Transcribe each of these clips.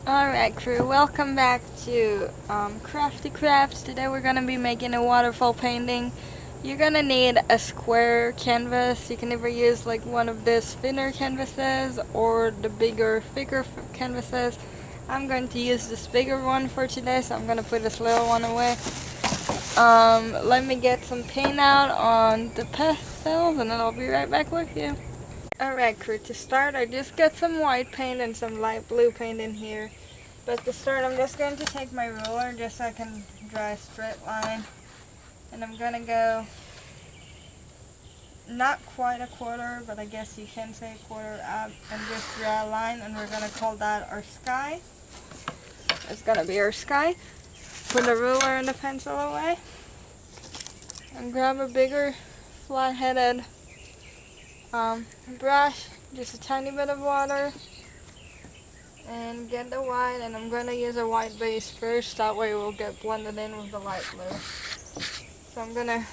Alright crew, welcome back to Crafty Crafts. Today we're going to be making a waterfall painting. You're going to need a square canvas. You can either use like one of these thinner canvases or the bigger, thicker canvases. I'm going to use this bigger one for today, so I'm going to put this little one away. Let me get some paint out on the pastels and then I'll be right back with you. Alright crew, to start I just got some white paint and some light blue paint in here. But to start I'm just going to take my ruler just so I can draw a straight line. And I'm going to go not quite a quarter, but I guess you can say a quarter up, and just draw a line, and we're going to call that our sky. It's going to be our sky. Put the ruler and the pencil away. And grab a bigger flat-headed brush, just a tiny bit of water, and get the white, and I'm going to use a white base first, that way it will get blended in with the light blue. So I'm gonna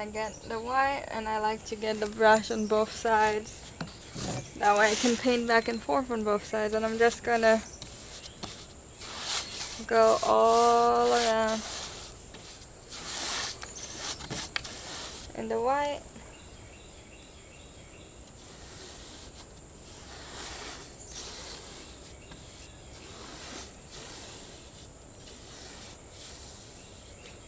get the white, and I like to get the brush on both sides, that way I can paint back and forth on both sides. And I'm just gonna go all around in the white.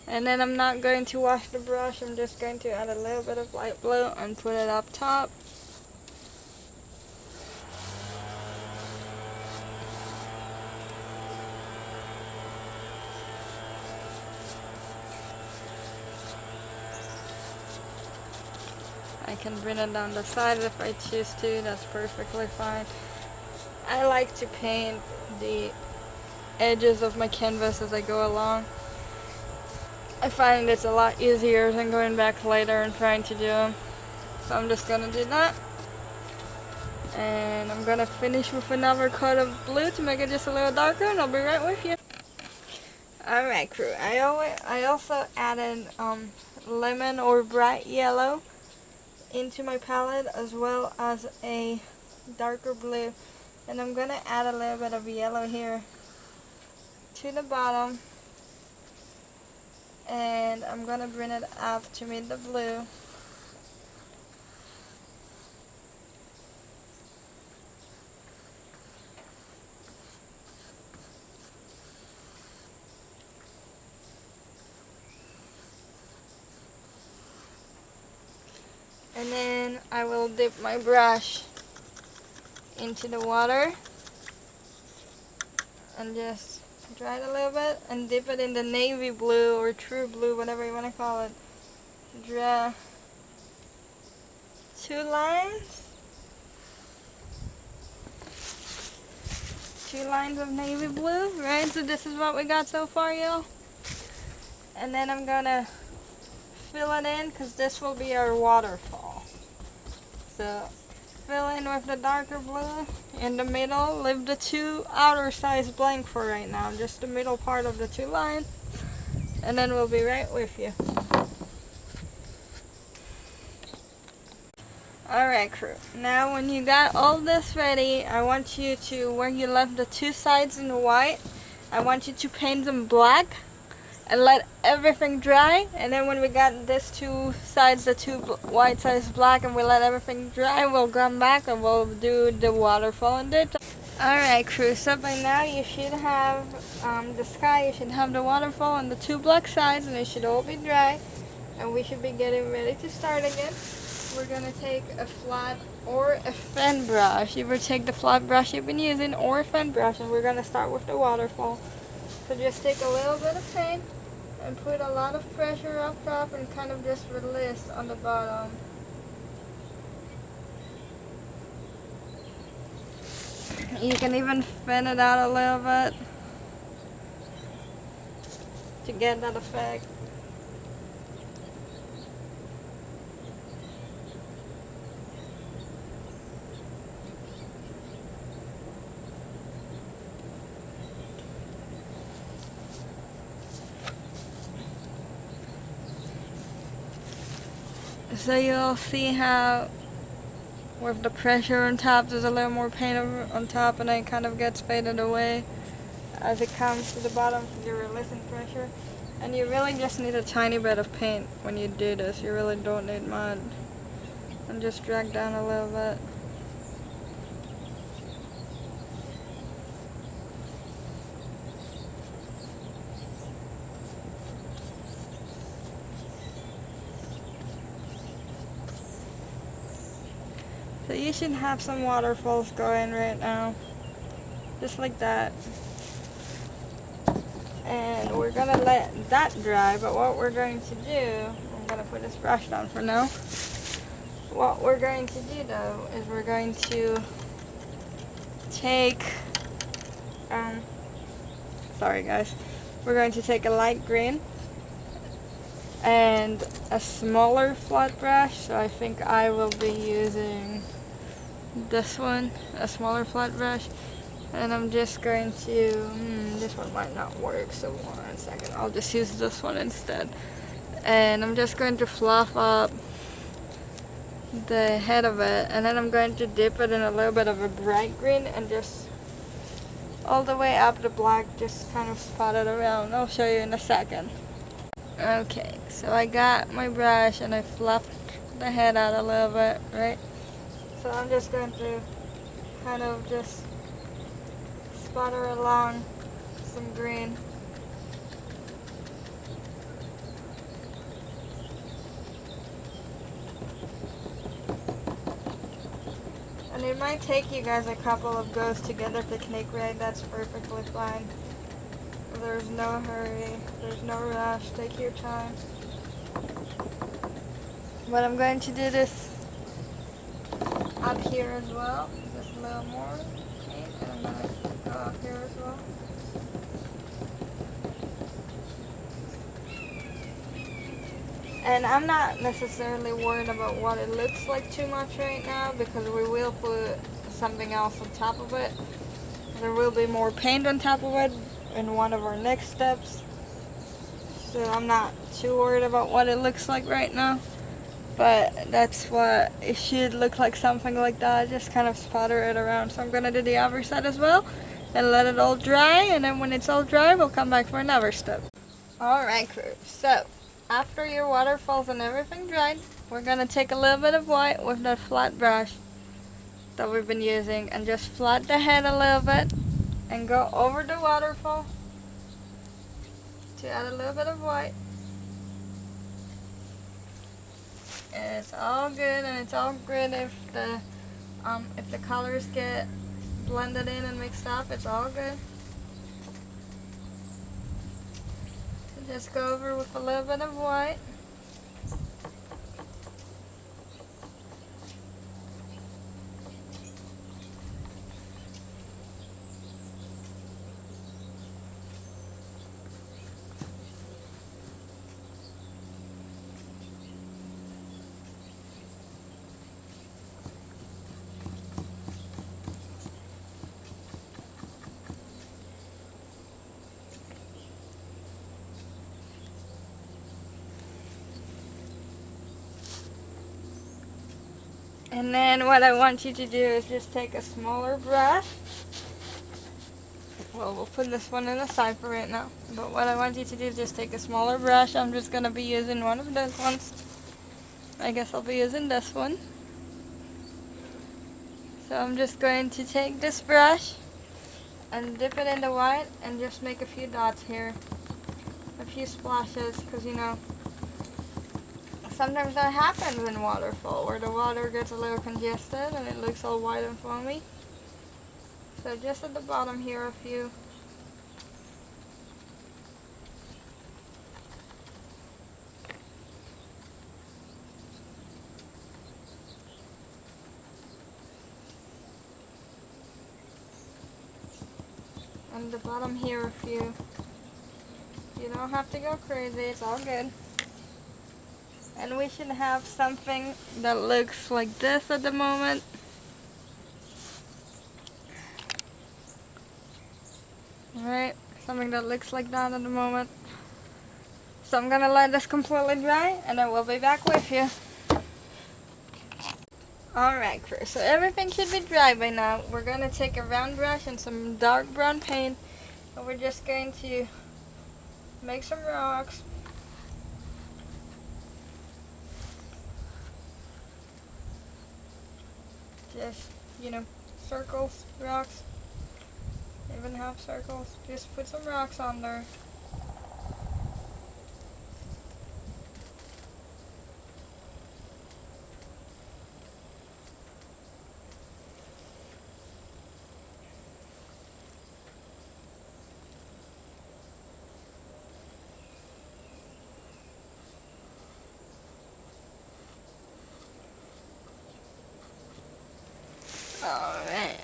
And then I'm not going to wash the brush, I'm just going to add a little bit of light blue and put it up top. I can bring it down the side if I choose to, that's perfectly fine. I like to paint the edges of my canvas as I go along. I find it's a lot easier than going back later and trying to do them. So I'm just gonna do that. And I'm gonna finish with another coat of blue to make it just a little darker, and I'll be right with you. Alright crew, I also added lemon or bright yellow into my palette, as well as a darker blue. And I'm gonna add a little bit of yellow here to the bottom. And I'm going to bring it up to meet the blue. And then I will dip my brush into the water and just dry it a little bit and dip it in the navy blue or true blue, whatever you want to call it. Draw two lines of navy blue, right? So this is what we got so far, y'all. And then I'm gonna fill it in, because this will be our waterfall. So fill in with the darker blue in the middle. Leave the two outer sides blank for right now, just the middle part of the two lines, and then we'll be right with you. Alright crew, now when you got all this ready, I want you to, where you left the two sides in white, I want you to paint them black and let everything dry. And then when we got this two sides, the two white sides black, and we let everything dry, we'll come back and we'll do the waterfall and it. Alright crew, so by now you should have the sky, you should have the waterfall and the two black sides, and it should all be dry, and we should be getting ready to start again. We're gonna take a flat or a fan brush. Either take the flat brush you've been using or a fan brush, and we're gonna start with the waterfall. So just take a little bit of paint and put a lot of pressure up top and kind of just release on the bottom. You can even fan it out a little bit to get that effect. So you'll see how with the pressure on top, there's a little more paint on top, and then it kind of gets faded away as it comes to the bottom because you're releasing pressure. And you really just need a tiny bit of paint when you do this. You really don't need much. And just drag down a little bit. So you should have some waterfalls going right now. Just like that. And we're gonna let that dry, but what we're going to do, I'm gonna put this brush down for now. What we're going to do though is we're going to take, sorry guys, we're going to take a light green and a smaller flat brush. So I think I will be using this one, a smaller flat brush. And I'm just going to, this one might not work, so 1 second, I'll just use this one instead. And I'm just going to fluff up the head of it, and then I'm going to dip it in a little bit of a bright green and just all the way up the black, just kind of spot it around. I'll show you in a second. Okay, so I got my brush and I fluffed the head out a little bit, right? So I'm just going to kind of just splatter along some green. And it might take you guys a couple of goes to get the technique right. That's perfectly fine. There's no hurry, there's no rush, take your time. But I'm going to do this up here as well, just a little more paint, and I'm going to go up here as well. And I'm not necessarily worried about what it looks like too much right now because we will put something else on top of it. There will be more paint on top of it in one of our next steps. So I'm not too worried about what it looks like right now. But that's what it should look like, something like that. Just kind of spatter it around. So I'm going to do the other side as well and let it all dry. And then when it's all dry, we'll come back for another step. Alright crew, so after your waterfalls and everything dried, we're going to take a little bit of white with that flat brush that we've been using and just flat the head a little bit and go over the waterfall to add a little bit of white. And it's all good, and it's all good if the colors get blended in and mixed up. It's all good. So just go over with a little bit of white. And then what I want you to do is just take a smaller brush. Well, we'll put this one in the side for right now. But what I want you to do is just take a smaller brush. I'm just going to be using one of those ones. I guess I'll be using this one. So I'm just going to take this brush and dip it in the white and just make a few dots here. A few splashes, because you know, sometimes that happens in waterfall where the water gets a little congested and it looks all white and foamy. So just at the bottom here a few. And the bottom here a few. You don't have to go crazy, it's all good. And we should have something that looks like this at the moment. Alright, something that looks like that at the moment. So I'm gonna let this completely dry and then we'll be back with you. Alright, crew, so everything should be dry by now. We're going to take a round brush and some dark brown paint, and we're just going to make some rocks. Just, circles, rocks, even half circles. Just put some rocks on there. Alright,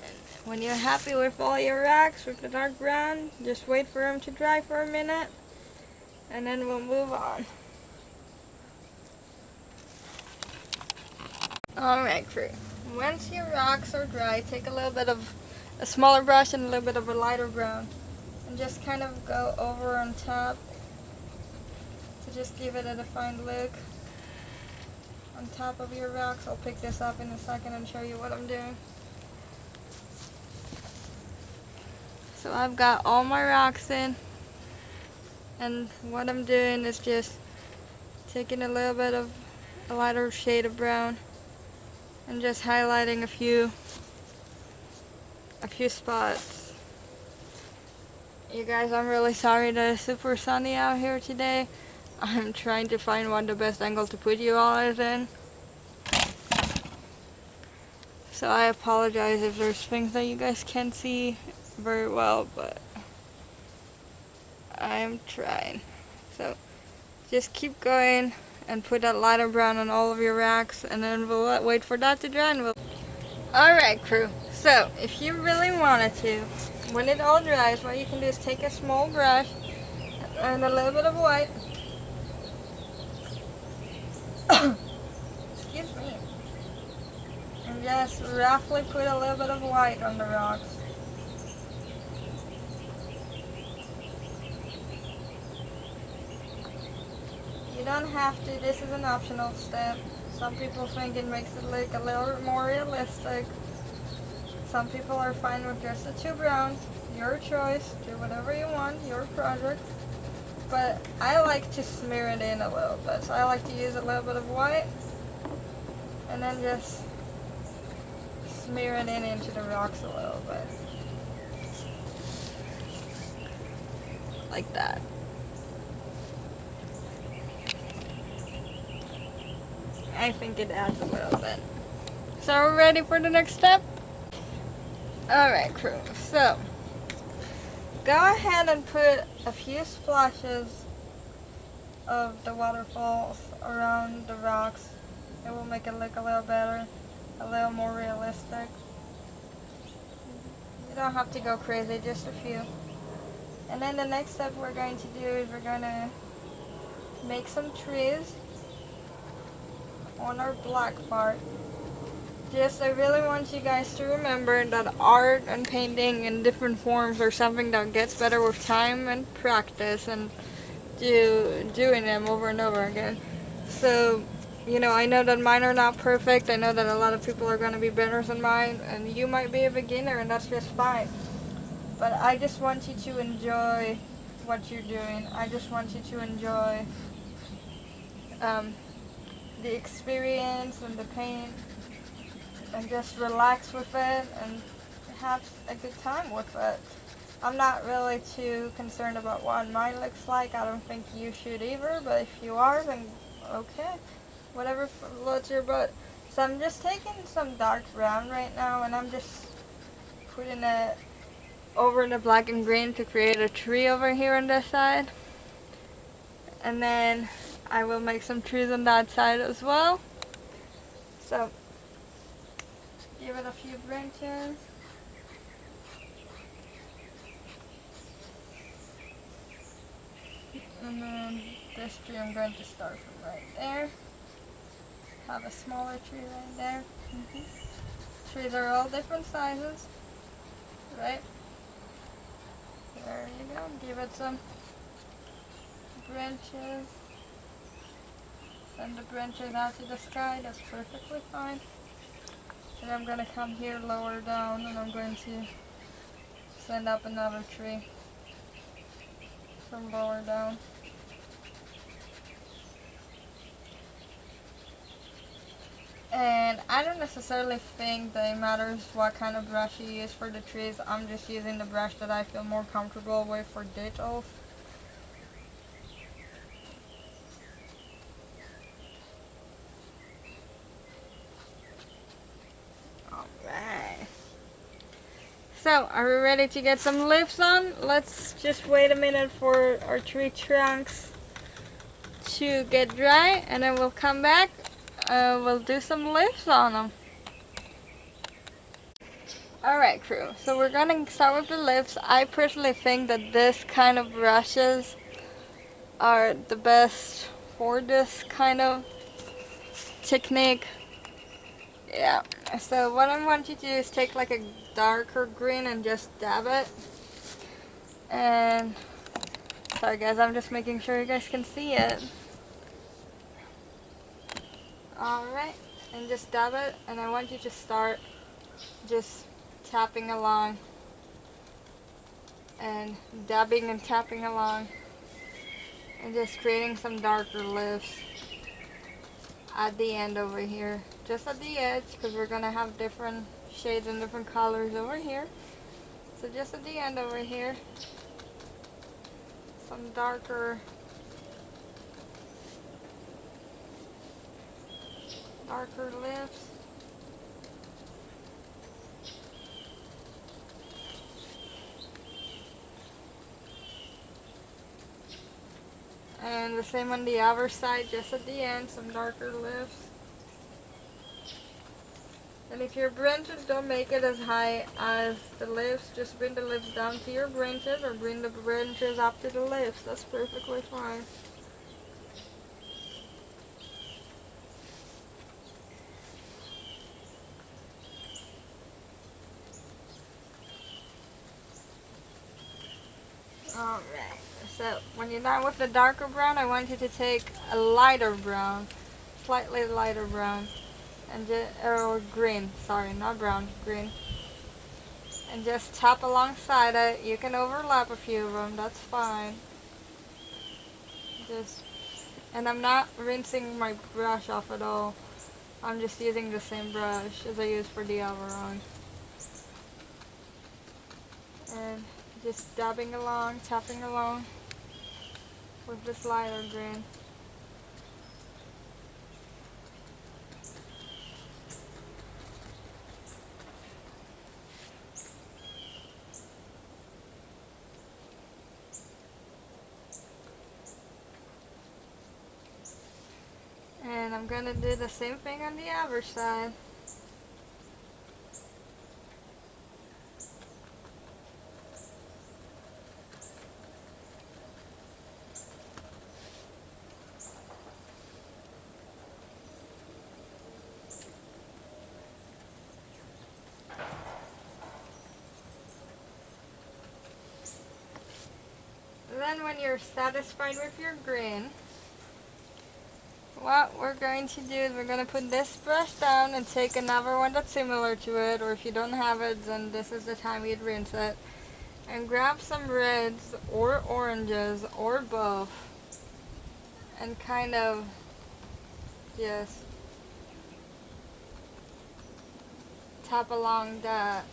when you're happy with all your rocks with the dark brown, just wait for them to dry for a minute, and then we'll move on. Alright, crew, once your rocks are dry, take a little bit of a smaller brush and a little bit of a lighter brown, and just kind of go over on top to just give it a defined look on top of your rocks. I'll pick this up in a second and show you what I'm doing. So I've got all my rocks in, and what I'm doing is just taking a little bit of a lighter shade of brown and just highlighting a few spots. You guys, I'm really sorry that it's super sunny out here today. I'm trying to find the best angle to put you all is in. So I apologize if there's things that you guys can't see very well, but I'm trying. So just keep going and put that lighter brown on all of your racks, and then we'll wait for that to dry. And Alright, crew, so if you really wanted to, when it all dries, what you can do is take a small brush and a little bit of white. Excuse me. And just roughly put a little bit of white on the rocks. You don't have to, this is an optional step. Some people think it makes it look a little more realistic. Some people are fine with just the two browns. Your choice, do whatever you want, your project. But I like to smear it in a little bit. So I like to use a little bit of white and then just smear it into the rocks a little bit. Like that. I think it adds a little bit. So we're ready for the next step? Alright, crew. So go ahead and put a few splashes of the waterfalls around the rocks. It will make it look a little better, a little more realistic. You don't have to go crazy, just a few. And then the next step we're going to do is we're going to make some trees on our black part. Just, I really want you guys to remember that art and painting in different forms are something that gets better with time and practice and doing them over and over again. So, I know that mine are not perfect. I know that a lot of people are going to be better than mine, and you might be a beginner, and that's just fine. But I just want you to enjoy what you're doing. I just want you to enjoy the experience and the paint, and just relax with it and have a good time with it. I'm not really too concerned about what mine looks like. I don't think you should either, but if you are, then okay. Whatever floats your boat. So I'm just taking some dark brown right now, and I'm just putting it over the black and green to create a tree over here on this side. And then I will make some trees on that side as well. So give it a few branches. And then this tree I'm going to start from right there. Have a smaller tree right there. Trees are all different sizes, right? There you go. Give it some branches. Send the branches out to the sky. That's perfectly fine. And I'm going to come here lower down and I'm going to send up another tree from lower down. And I don't necessarily think that it matters what kind of brush you use for the trees. I'm just using the brush that I feel more comfortable with for details. Alright. So, are we ready to get some leaves on? Let's just wait a minute for our tree trunks to get dry and then we'll come back. We'll do some leaves on them. Alright crew, so we're gonna start with the leaves. I personally think that this kind of brushes are the best for this kind of technique. Yeah, so what I want you to do is take like a darker green and just dab it. And sorry guys, I'm just making sure you guys can see it. Alright, and just dab it, and I want you to start just tapping along and dabbing and tapping along and just creating some darker leaves at the end over here, just at the edge, because we're gonna have different shades and different colors over here. So just at the end over here, some darker leaves. And the same on the other side, just at the end, some darker leaves. And if your branches don't make it as high as the leaves, just bring the leaves down to your branches or bring the branches up to the leaves. That's perfectly fine. Alright, so when you're done with the darker brown, I want you to take a lighter brown, slightly lighter brown, and or green, sorry, not brown, green. And just tap alongside it. You can overlap a few of them, that's fine. And I'm not rinsing my brush off at all. I'm just using the same brush as I used for the other one. And just dabbing along, tapping along with this lighter green. And I'm gonna do the same thing on the other side. Then when you're satisfied with your green, what we're going to do is we're going to put this brush down and take another one that's similar to it, or if you don't have it, then this is the time you'd rinse it. And grab some reds or oranges or both and kind of just tap along that.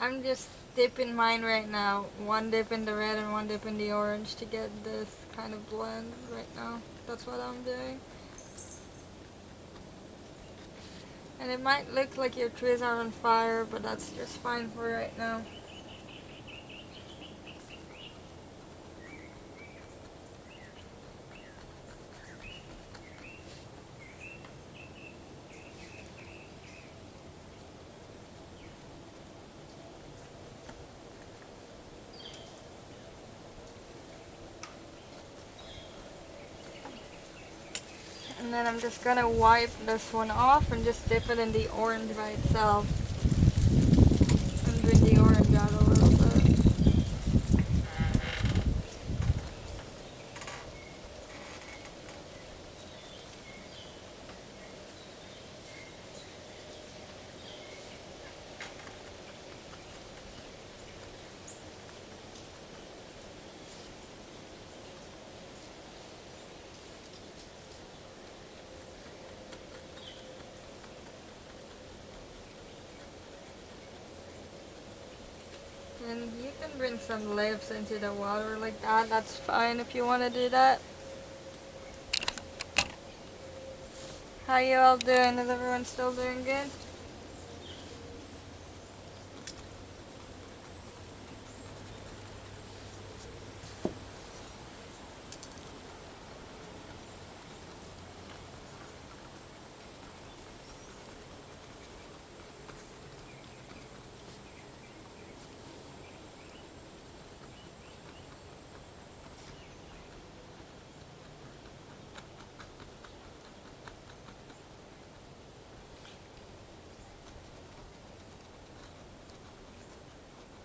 I'm just dipping mine right now. One dip in the red and one dip in the orange to get this kind of blend right now. That's what I'm doing. And it might look like your trees are on fire, but that's just fine for right now. And then I'm just gonna wipe this one off and just dip it in the orange by itself. And you can bring some leaves into the water like that. That's fine if you want to do that. How you all doing? Is everyone still doing good?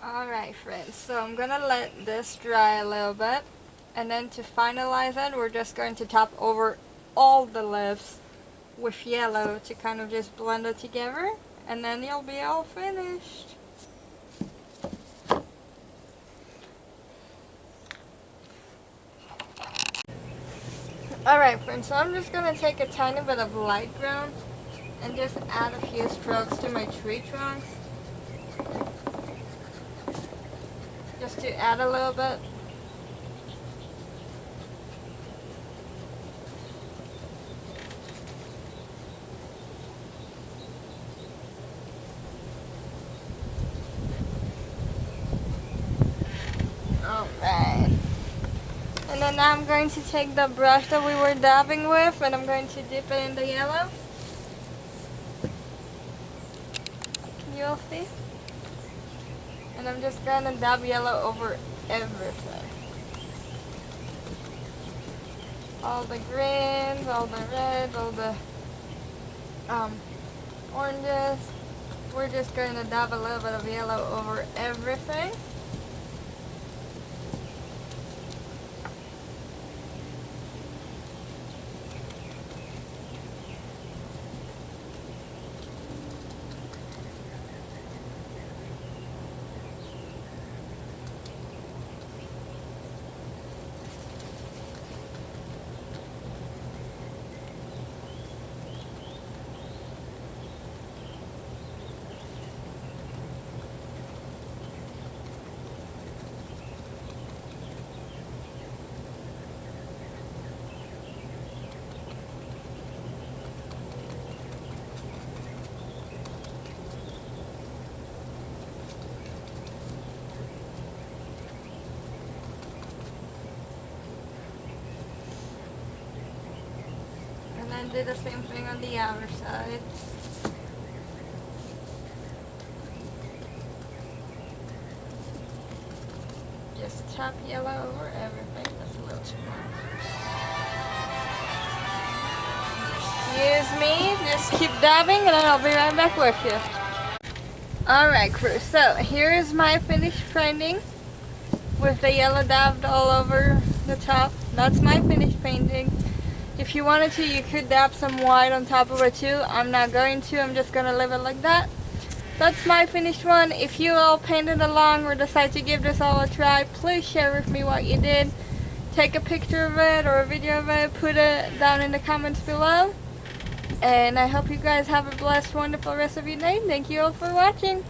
Alright friends, so I'm gonna let this dry a little bit, and then to finalize it we're just going to top over all the leaves with yellow to kind of just blend it together, and then you'll be all finished. Alright friends, so I'm just gonna take a tiny bit of light brown and just add a few strokes to my tree trunks. Just to add a little bit. Alright. And then now I'm going to take the brush that we were dabbing with and I'm going to dip it in the yellow. Can you all see? And I'm just going to dab yellow over everything. All the greens, all the reds, all the oranges. We're just going to dab a little bit of yellow over everything. And then do the same thing on the other side. Just tap yellow over everything. That's a little too much. Excuse me, just keep dabbing and then I'll be right back with you. Alright crew, so here is my finished painting with the yellow dabbed all over the top. That's my finished painting. If you wanted to, you could dab some white on top of it too. I'm not going to, I'm just going to leave it like that. That's my finished one. If you all painted along or decide to give this all a try, please share with me what you did. Take a picture of it or a video of it, put it down in the comments below. And I hope you guys have a blessed, wonderful rest of your day. Thank you all for watching.